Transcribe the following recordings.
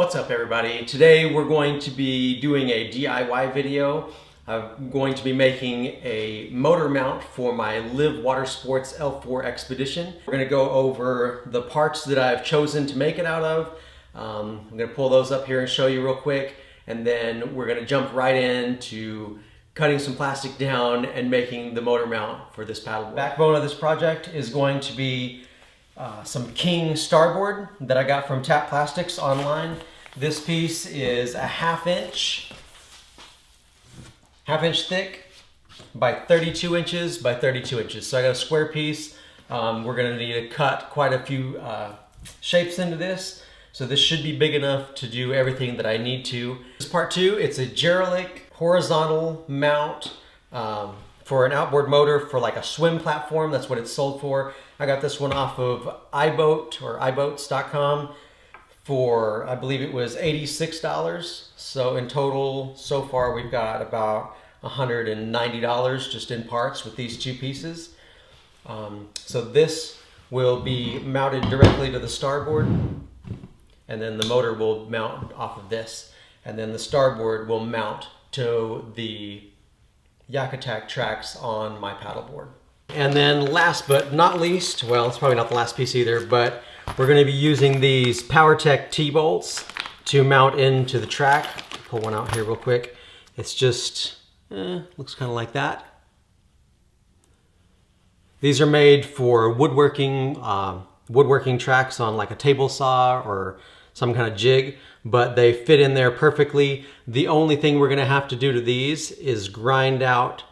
What's up everybody? Today we're going to be doing a DIY video. I'm going to be making a motor mount for my Watersports L4 Expedition. We're going to go over the parts that I've chosen to make it out of. I'm going to pull those up here and show you real quick, and then we're going to jump right into cutting some plastic down and making the motor mount for this paddleboard. Backbone of this project is going to be some King Starboard that I got from Tap Plastics online. This piece is a half inch thick by 32 inches by 32 inches. So I got a square piece. We're gonna need to cut quite a few shapes into this. So this should be big enough to do everything that I need to. This is part two. It's a Garelick horizontal mount for an outboard motor for like a swim platform. That's what it's sold for. I got this one off of iBoat or iBoats.com for, I believe it was $86. So in total, so far we've got about $190 just in parts with these two pieces. So this will be mounted directly to the starboard, and then the motor will mount off of this, and then the starboard will mount to the Yakutak tracks on my paddleboard. And then last but not least, well, it's probably not the last piece either, but we're going to be using these POWERTEC T-bolts to mount into the track. Pull one out here real quick. It's just, looks kind of like that. These are made for woodworking tracks on like a table saw or some kind of jig, but they fit in there perfectly. The only thing we're going to have to do to these is grind out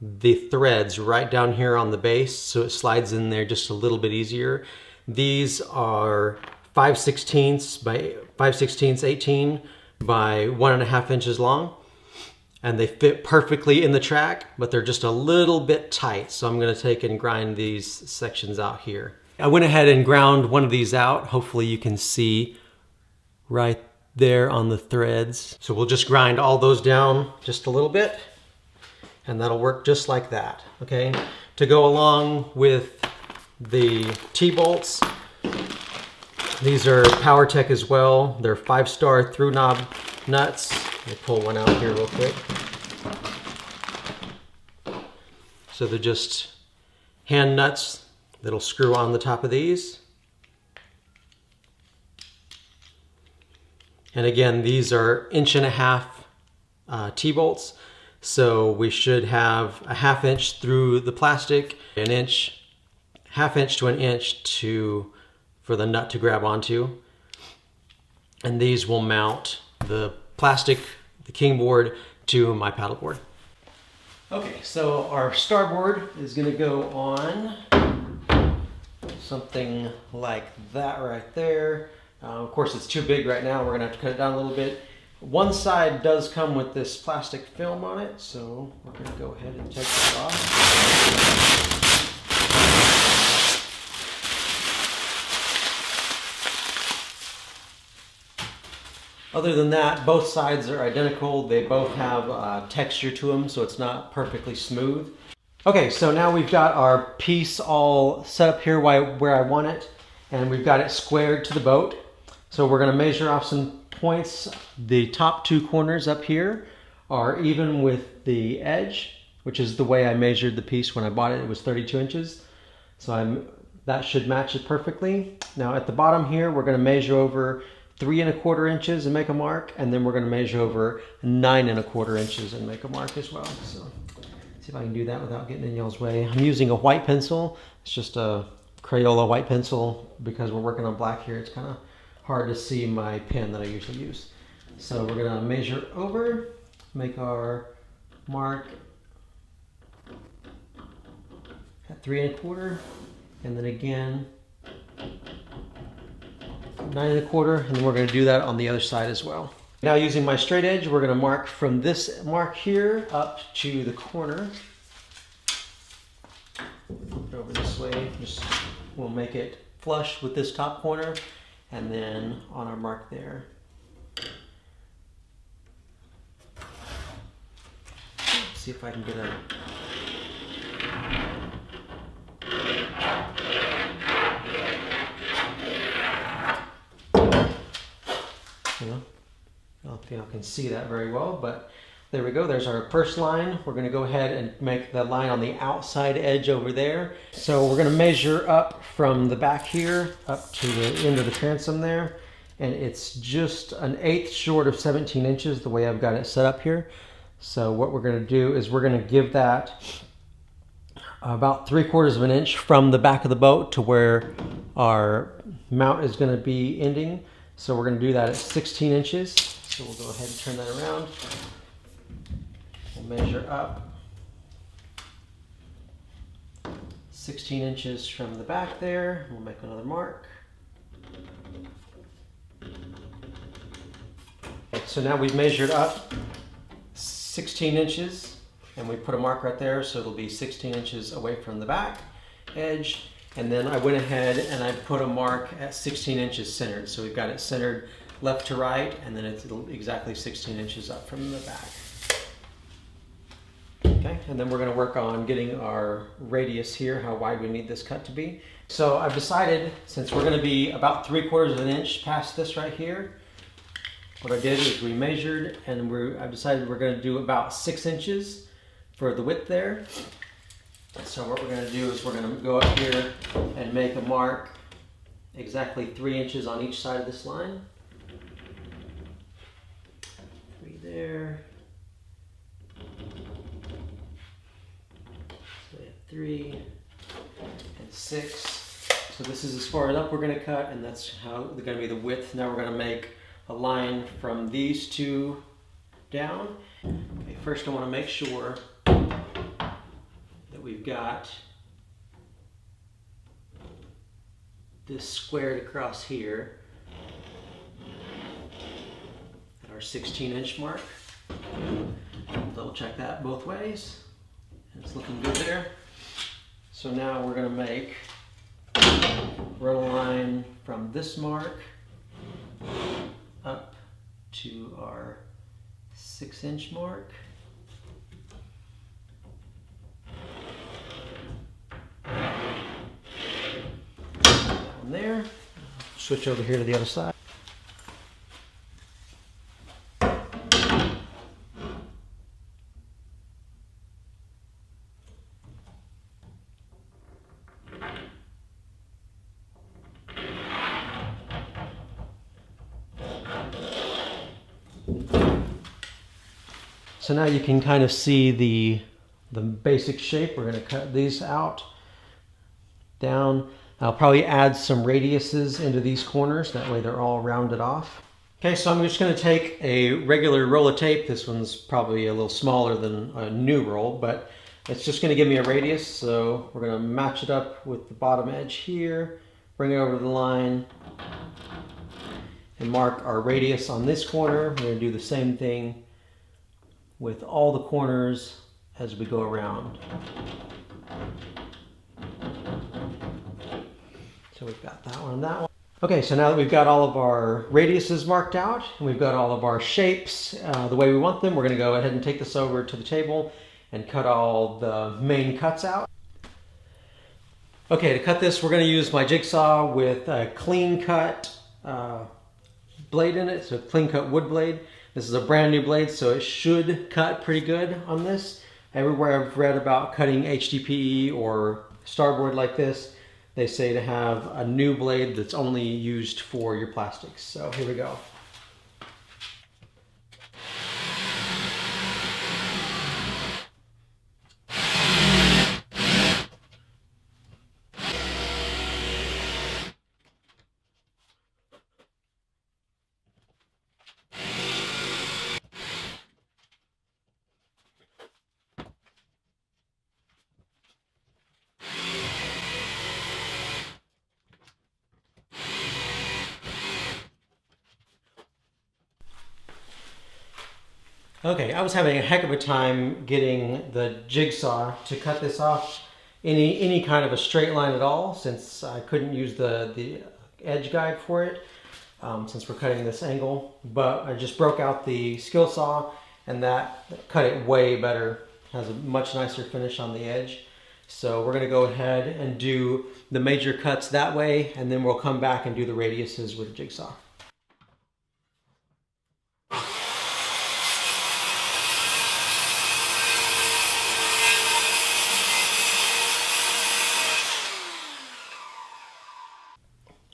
the threads right down here on the base so it slides in there just a little bit easier. These are 5/16 by 5/16 18 by 1.5 inches long, and they fit perfectly in the track, but they're just a little bit tight. So I'm going to take and grind these sections out here. I went ahead and ground one of these out. Hopefully you can see right there on the threads. So we'll just grind all those down just a little bit, and that'll work just like that. Okay, to go along with the T-bolts, these are POWERTEC as well. They're 5-star through knob nuts. Let me pull one out here real quick. So they're just hand nuts that'll screw on the top of these. And again, these are 1.5 inch T-bolts. So we should have a 1/2 inch through the plastic, 1 inch, 1/2 inch to 1 inch for the nut to grab onto. And these will mount the plastic, the King board, to my paddleboard. Okay, so our starboard is gonna go on something like that right there. Of course, it's too big right now. We're gonna have to cut it down a little bit. One side does come with this plastic film on it, so we're going to go ahead and take this off. Other than that, both sides are identical. They both have texture to them, so it's not perfectly smooth. Okay, so now we've got our piece all set up here where I want it, and we've got it squared to the boat. So we're going to measure off some points. The top two corners up here are even with the edge, which is the way I measured the piece when I bought it. It was 32 inches. So that should match it perfectly. Now at the bottom here, we're going to measure over 3¼ inches and make a mark, and then we're going to measure over 9¼ inches and make a mark as well. So see if I can do that without getting in y'all's way. I'm using a white pencil. It's just a Crayola white pencil because we're working on black here. It's kind of hard to see my pen that I usually use. So we're gonna measure over, make our mark at 3¼ and then again 9¼ and then we're gonna do that on the other side as well. Now using my straight edge, we're gonna mark from this mark here up to the corner. Flip it over this way, we'll make it flush with this top corner, and then on our mark there. Let's see if I can get a... You know, y'all can see that very well, but there we go. There's our first line. We're going to go ahead and make the line on the outside edge over there. So we're going to measure up from the back here up to the end of the transom there. And it's just an 1/8 short of 17 inches the way I've got it set up here. So what we're going to do is we're going to give that about 3/4 of an inch from the back of the boat to where our mount is going to be ending. So we're going to do that at 16 inches. So we'll go ahead and turn that around. We'll measure up 16 inches from the back there. We'll make another mark. So now we've measured up 16 inches and we put a mark right there, so it'll be 16 inches away from the back edge. And then I went ahead and I put a mark at 16 inches centered. So we've got it centered left to right, and then it's exactly 16 inches up from the back. Okay, and then we're going to work on getting our radius here, how wide we need this cut to be. So I've decided, since we're going to be about 3/4 of an inch past this right here, what I did is we measured, and I've decided we're going to do about 6 inches for the width there. So what we're going to do is we're going to go up here and make a mark exactly 3 inches on each side of this line. 3 there. So we have 3 and 6. So this is as far as up we're going to cut, and that's how going to be the width. Now we're going to make a line from these two down. Okay, first I want to make sure that we've got this squared across here at our 16-inch mark. Double check that both ways. It's looking good there. So now we're going to run a line from this mark up to our 6-inch mark. That one there. Switch over here to the other side. So now you can kind of see the basic shape. We're going to cut these out, down. I'll probably add some radiuses into these corners. That way they're all rounded off. Okay, so I'm just going to take a regular roll of tape. This one's probably a little smaller than a new roll, but it's just going to give me a radius. So we're going to match it up with the bottom edge here, bring it over to the line, and mark our radius on this corner. We're going to do the same thing with all the corners as we go around. So we've got that one and that one. Okay, so now that we've got all of our radiuses marked out, and we've got all of our shapes the way we want them, we're going to go ahead and take this over to the table and cut all the main cuts out. Okay, to cut this, we're going to use my jigsaw with a clean cut blade in it, so a clean cut wood blade. This is a brand new blade, so it should cut pretty good on this. Everywhere I've read about cutting HDPE or Starboard like this, they say to have a new blade that's only used for your plastics. So here we go. Okay, I was having a heck of a time getting the jigsaw to cut this off any kind of a straight line at all, since I couldn't use the edge guide for it, since we're cutting this angle. But I just broke out the skill saw, and that cut it way better. Has a much nicer finish on the edge. So we're going to go ahead and do the major cuts that way, and then we'll come back and do the radiuses with the jigsaw.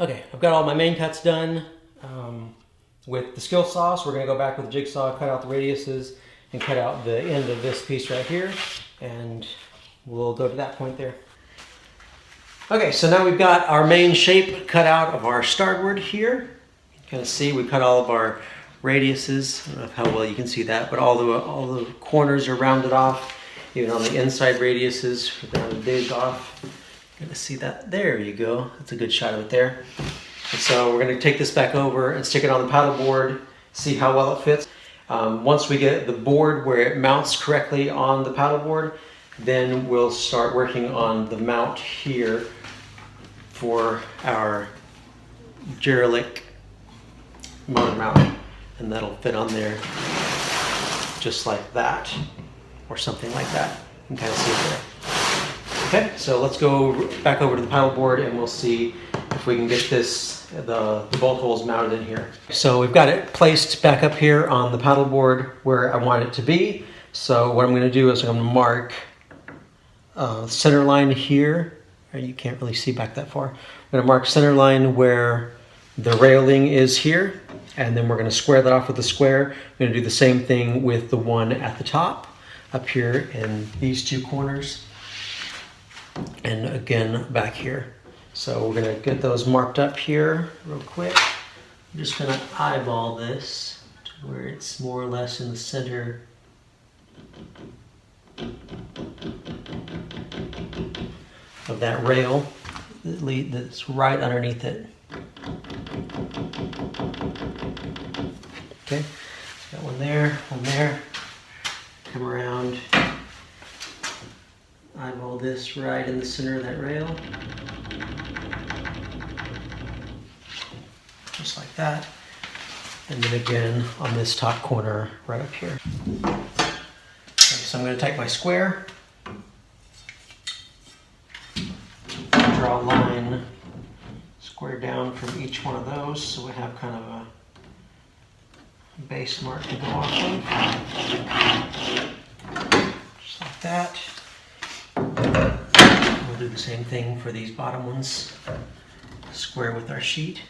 Okay, I've got all my main cuts done. With the skill saw, so we're going to go back with the jigsaw, cut out the radiuses, and cut out the end of this piece right here, and we'll go to that point there. Okay, so now we've got our main shape cut out of our starboard here. You can kind of see we cut all of our radiuses. I don't know how well you can see that, but all the corners are rounded off. Even on the inside radiuses, we're going to dig off. You're going to see that. There you go. That's a good shot of it there. And so we're going to take this back over and stick it on the paddle board, see how well it fits. Once we get the board where it mounts correctly on the paddle board, then we'll start working on the mount here for our Garelick motor mount. And that'll fit on there just like that, or something like that. You can kind of see it there. Okay, so let's go back over to the paddle board and we'll see if we can get the bolt holes mounted in here. So we've got it placed back up here on the paddle board where I want it to be. So what I'm going to do is I'm going to mark center line here. You can't really see back that far. I'm going to mark center line where the railing is here, and then we're going to square that off with a square. I'm going to do the same thing with the one at the top up here in these two corners, and again back here. So we're going to get those marked up here real quick. I'm just going to eyeball this to where it's more or less in the center of that rail that's right underneath it. Okay, got one there, come around, eyeball this right in the center of that rail. Just like that. And then again on this top corner right up here. Okay, so I'm going to take my square, draw a line square down from each one of those so we have kind of a base mark to go off of. Just like that. We'll do the same thing for these bottom ones. Square with our sheet.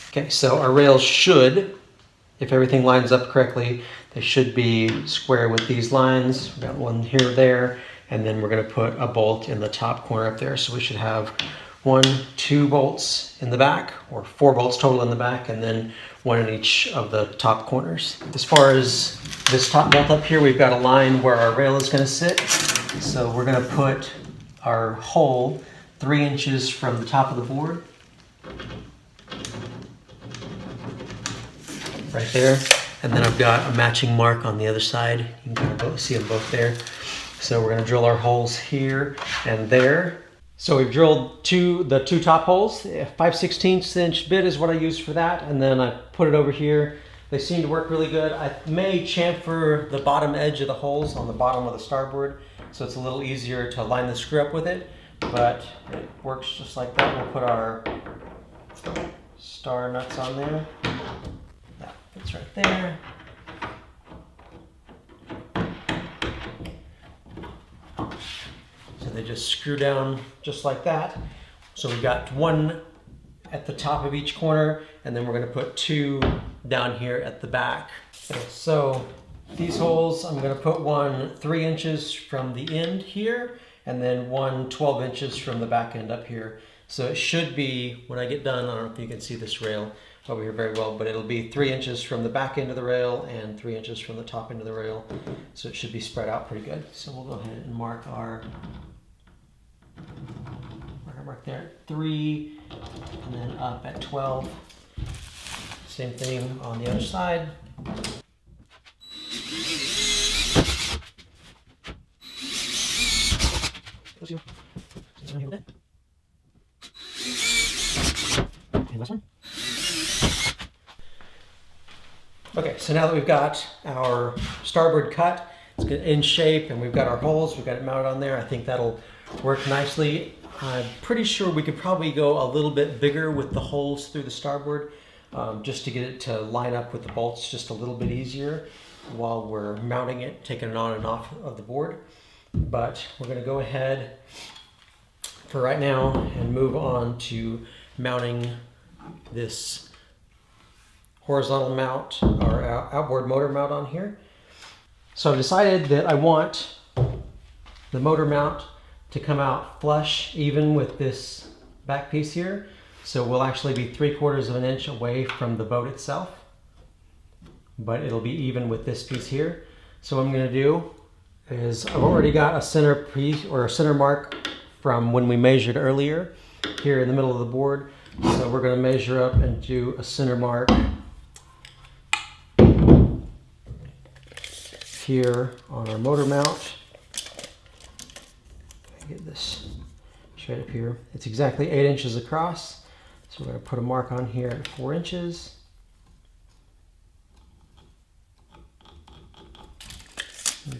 Okay, so our rails should, if everything lines up correctly, they should be square with these lines. We've got one here, there, and then we're going to put a bolt in the top corner up there. So we should have 2 bolts in the back, or 4 bolts total in the back, and then 1 in each of the top corners. As far as this top bolt up here, we've got a line where our rail is going to sit. So we're going to put our hole 3 inches from the top of the board. Right there, and then I've got a matching mark on the other side. You can kind of see them both there. So we're going to drill our holes here and there. So we've drilled the two top holes. 5/16 inch bit is what I use for that, and then I put it over here. They seem to work really good. I may chamfer the bottom edge of the holes on the bottom of the starboard, so it's a little easier to line the screw up with it, but it works just like that. We'll put our star nuts on there. It's right there. So they just screw down just like that. So we've got 1 at the top of each corner, and then we're going to put 2 down here at the back. Okay, so these holes, I'm going to put one 3 inches from the end here, and then one 12 inches from the back end up here. So it should be, when I get done, I don't know if you can see this rail over here very well, but it'll be 3 inches from the back end of the rail and 3 inches from the top end of the rail. So it should be spread out pretty good. So we'll go ahead and mark our mark there at 3, and then up at 12. Same thing on the other side. And last one. Okay, so now that we've got our starboard cut, it's in shape, and we've got our holes, we've got it mounted on there, I think that'll work nicely. I'm pretty sure we could probably go a little bit bigger with the holes through the starboard, just to get it to line up with the bolts just a little bit easier. while we're mounting it, taking it on and off of the board. But we're going to go ahead for right now and move on to mounting this horizontal mount, or outboard motor mount on here. So I've decided that I want the motor mount to come out flush, even with this back piece here. So we'll actually be 3/4 of an inch away from the boat itself, but it'll be even with this piece here. So what I'm going to do is, I've already got a center piece, or a center mark from when we measured earlier here in the middle of the board. So we're going to measure up and do a center mark here on our motor mount. Get this straight up here. It's exactly 8 inches across. So we're going to put a mark on here at 4 inches.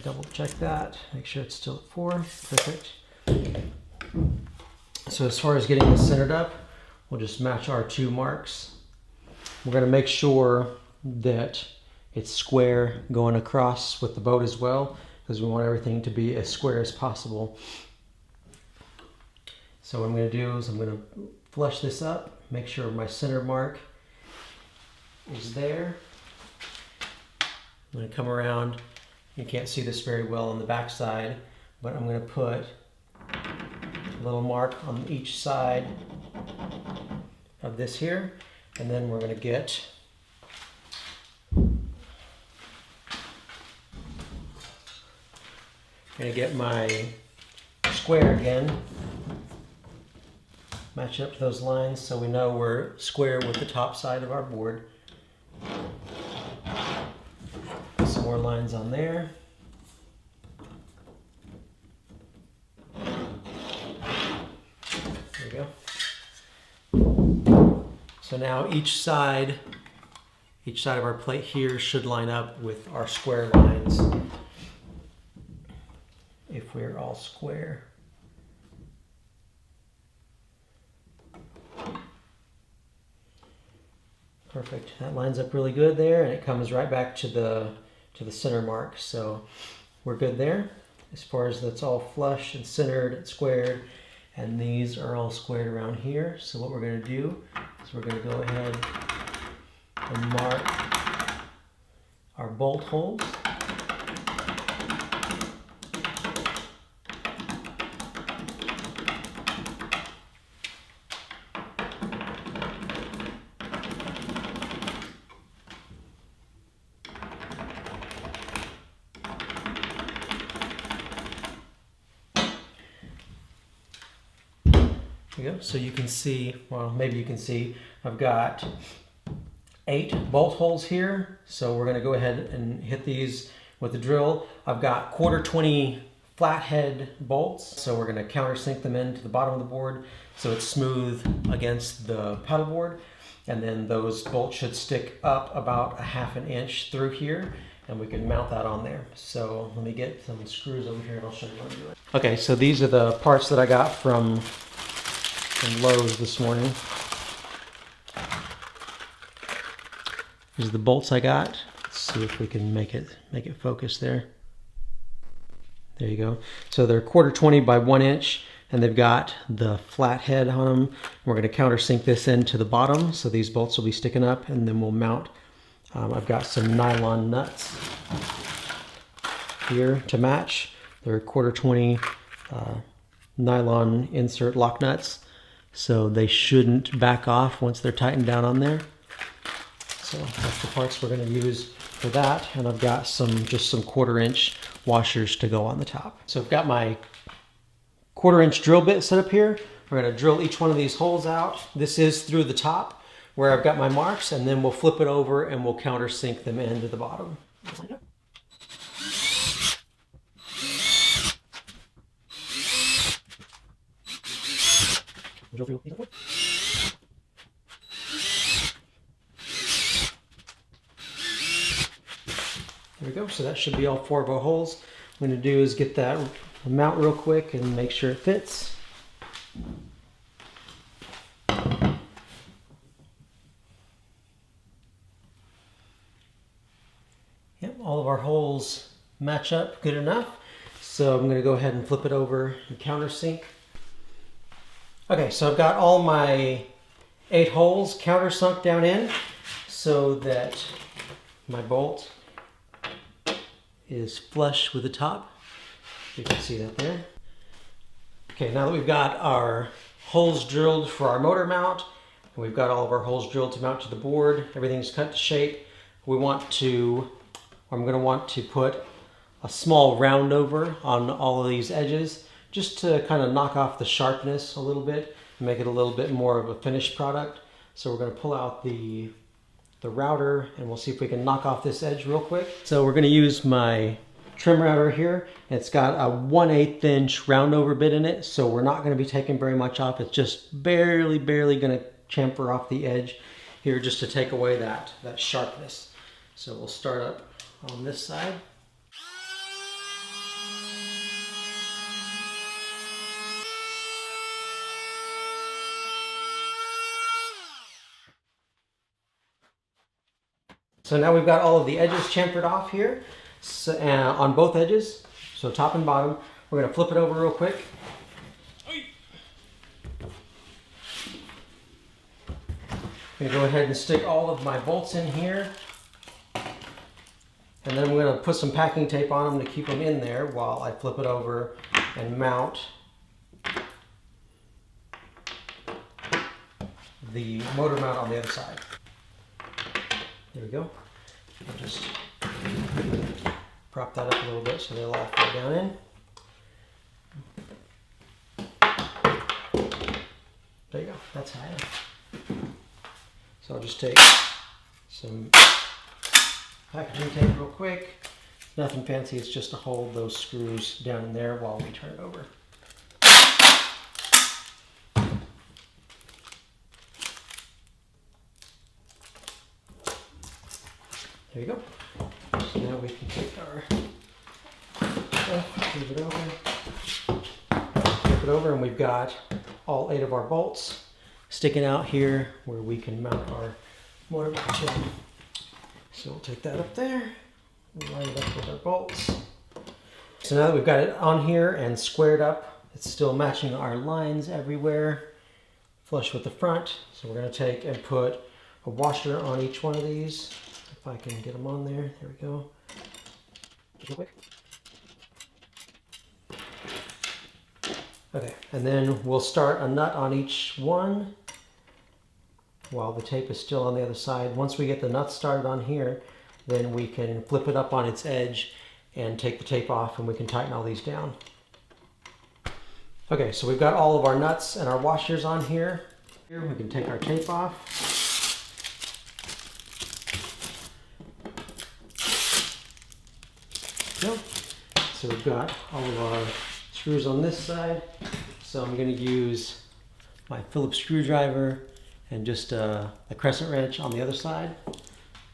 Double check that, make sure it's still at 4. Perfect. So as far as getting this centered up, we'll just match our 2 marks. We're going to make sure that it's square going across with the boat as well, because we want everything to be as square as possible. So what I'm going to do is I'm going to flush this up, make sure my center mark is there. I'm going to come around. You can't see this very well on the back side, but I'm going to put a little mark on each side of this here, and then we're going to get my square again, match it up to those lines so we know we're square with the top side of our board. Put some more lines on there. There we go. So now each side of our plate here should line up with our square lines if we're all square. Perfect. That lines up really good there, and it comes right back to the center mark. So we're good there. As far as that's all flush and centered and squared, and these are all squared around here. So what we're going to do is we're going to go ahead and mark our bolt holes. There you go. So you can see, well, maybe you can see, I've got 8 bolt holes here. So we're going to go ahead and hit these with the drill. I've got 1/4-20 flathead bolts. So we're going to countersink them into the bottom of the board so it's smooth against the paddle board. And then those bolts should stick up about 1/2 inch through here, and we can mount that on there. So let me get some screws over here and I'll show you how to do it. Okay, so these are the parts that I got from Lowe's this morning. These are the bolts I got. Let's see if we can make it focus there. There you go. So they're 1/4-20 by 1 inch, and they've got the flat head on them. We're going to countersink this into the bottom, so these bolts will be sticking up, and then we'll mount. I've got some nylon nuts here to match. They're 1/4-20 nylon insert lock nuts, so they shouldn't back off once they're tightened down on there. So that's the parts we're going to use for that, and I've got just some 1/4 inch washers to go on the top. So I've got my 1/4 inch drill bit set up here. We're going to drill each one of these holes out. This is through the top where I've got my marks, and then we'll flip it over and we'll countersink them into the bottom. There we go. So that should be all 4 of our holes. What I'm going to do is get that mount real quick and make sure it fits. Yep, all of our holes match up good enough. So I'm going to go ahead and flip it over and countersink. Okay, so I've got all my 8 holes countersunk down in so that my bolt is flush with the top. You can see that there. Okay, now that we've got our holes drilled for our motor mount, and we've got all of our holes drilled to mount to the board, everything's cut to shape, I'm going to want to put a small round over on all of these edges just to kind of knock off the sharpness a little bit and make it a little bit more of a finished product. So we're going to pull out the router and we'll see if we can knock off this edge real quick. So we're going to use my trim router here. It's got a 1/8 inch round over bit in it, so we're not going to be taking very much off. It's just barely going to chamfer off the edge here just to take away that sharpness. So we'll start up on this side. So now we've got all of the edges chamfered off here, so, on both edges, so top and bottom. We're going to flip it over real quick. I'm going to go ahead and stick all of my bolts in here. And then I'm going to put some packing tape on them to keep them in there while I flip it over and mount the motor mount on the other side. There we go. I'll just prop that up a little bit so they'll all fall down in. There you go, that's high enough. So I'll just take some packaging tape real quick. Nothing fancy, it's just to hold those screws down in there while we turn it over. There you go. So now we can take our stuff, move it over, flip it over, and we've got all 8 of our bolts sticking out here where we can mount our motor mount in. So we'll take that up there, line it up with our bolts. So now that we've got it on here and squared up, it's still matching our lines everywhere, flush with the front. So we're going to take and put a washer on each one of these. If I can get them on there, there we go. Real quick. Okay, and then we'll start a nut on each one while the tape is still on the other side. Once we get the nut started on here, then we can flip it up on its edge and take the tape off and we can tighten all these down. Okay, so we've got all of our nuts and our washers on here. Here we can take our tape off. So we've got all of our screws on this side. So I'm going to use my Phillips screwdriver and just a crescent wrench on the other side.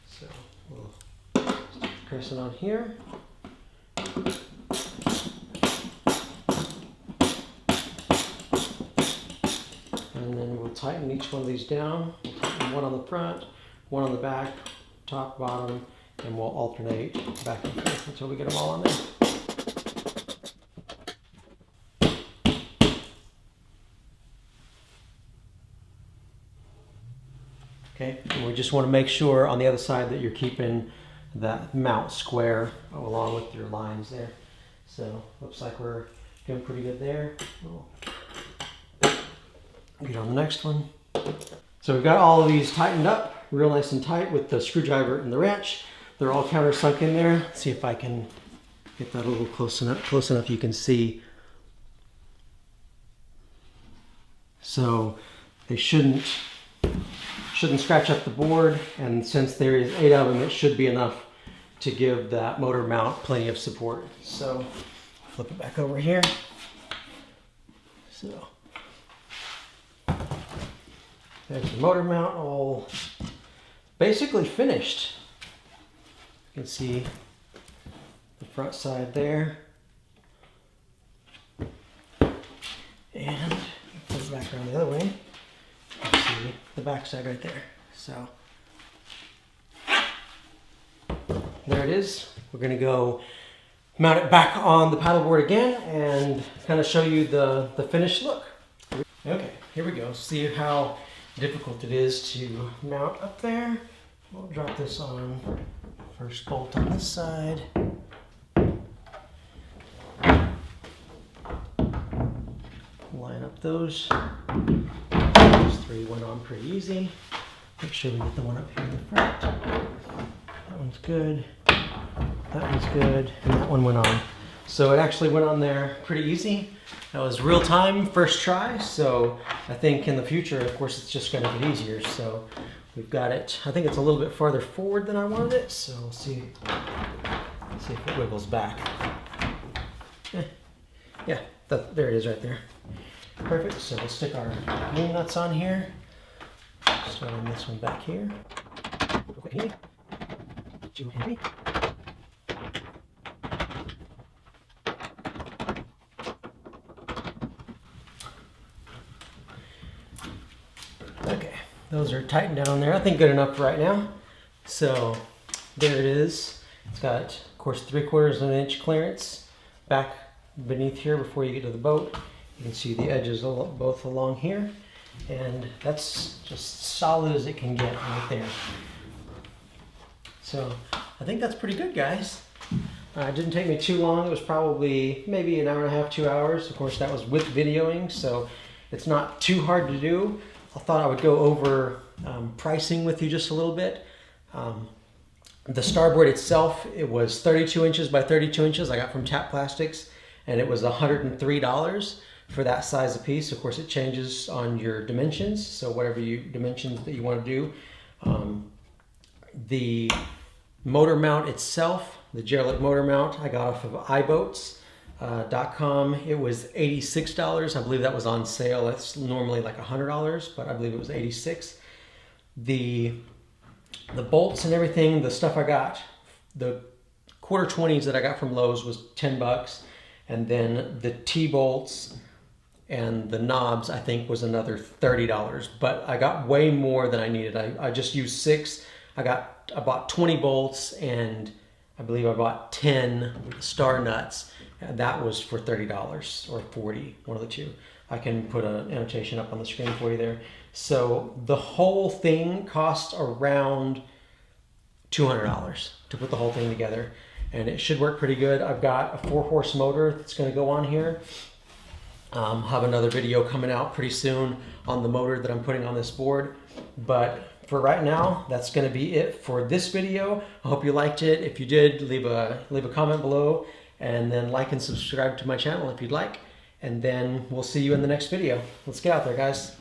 So we'll stick the crescent on here. And then we'll tighten each one of these down. We'll tighten one on the front, one on the back, top, bottom, and we'll alternate back and forth until we get them all on there. Okay, and we just want to make sure on the other side that you're keeping that mount square along with your lines there. So looks like we're doing pretty good there. We'll get on the next one. So we've got all of these tightened up real nice and tight with the screwdriver and the wrench. They're all countersunk in there. Let's see if I can get that a little close enough you can see. So they shouldn't scratch up the board, and since there is 8 of them, it should be enough to give that motor mount plenty of support. So flip it back over here. So there's the motor mount all basically finished. You can see the front side there. And put it back around the other way. You can see the back side right there. So you there it is. We're gonna go mount it back on the paddleboard again and kind of show you the finished look. Okay, here we go. See how difficult it is to mount up there. We'll drop this on. First bolt on this side. Line up those. Those three went on pretty easy. Make sure we get the one up here in the front. That one's good. That one's good. And that one went on. So it actually went on there pretty easy. That was real time, first try. So I think in the future, of course, it's just going to get easier. So we've got it. I think it's a little bit farther forward than I wanted it. So we'll see if it wiggles back. Yeah, there it is right there. Perfect. So we'll stick our wing nuts on here. Starting this one back here. Okay. Too heavy. Okay, those are tightened down there. I think good enough right now. So there it is. It's got, of course, 3/4 of an inch clearance back beneath here before you get to the boat. You can see the edges both along here, and that's just solid as it can get right there. So I think that's pretty good, guys. It didn't take me too long. It was probably maybe an hour and a half, 2 hours. Of course, that was with videoing, so it's not too hard to do. I thought I would go over pricing with you just a little bit. The Starboard itself, it was 32 inches by 32 inches. I got from Tap Plastics, and it was $103 for that size of piece. Of course, it changes on your dimensions, so whatever dimensions that you want to do. The motor mount itself, the Garelick motor mount, I got off of iBoats.com. It was $86. I believe that was on sale. It's normally like $100, but I believe it was $86. The bolts and everything, the stuff I got, the 1/4-20s that I got from Lowe's was $10, and then the T-bolts and the knobs I think was another $30, but I got way more than I needed. I just used 6. I bought 20 bolts, and I believe I bought 10 star nuts. That was for $30 or $40, one of the two. I can put an annotation up on the screen for you there. So the whole thing costs around $200 to put the whole thing together, and it should work pretty good. I've got a 4-horse motor that's going to go on here. Have another video coming out pretty soon on the motor that I'm putting on this board, but for right now, that's going to be it for this video. I hope you liked it. If you did, leave a comment below, and then like and subscribe to my channel if you'd like, and then we'll see you in the next video. Let's get out there, guys.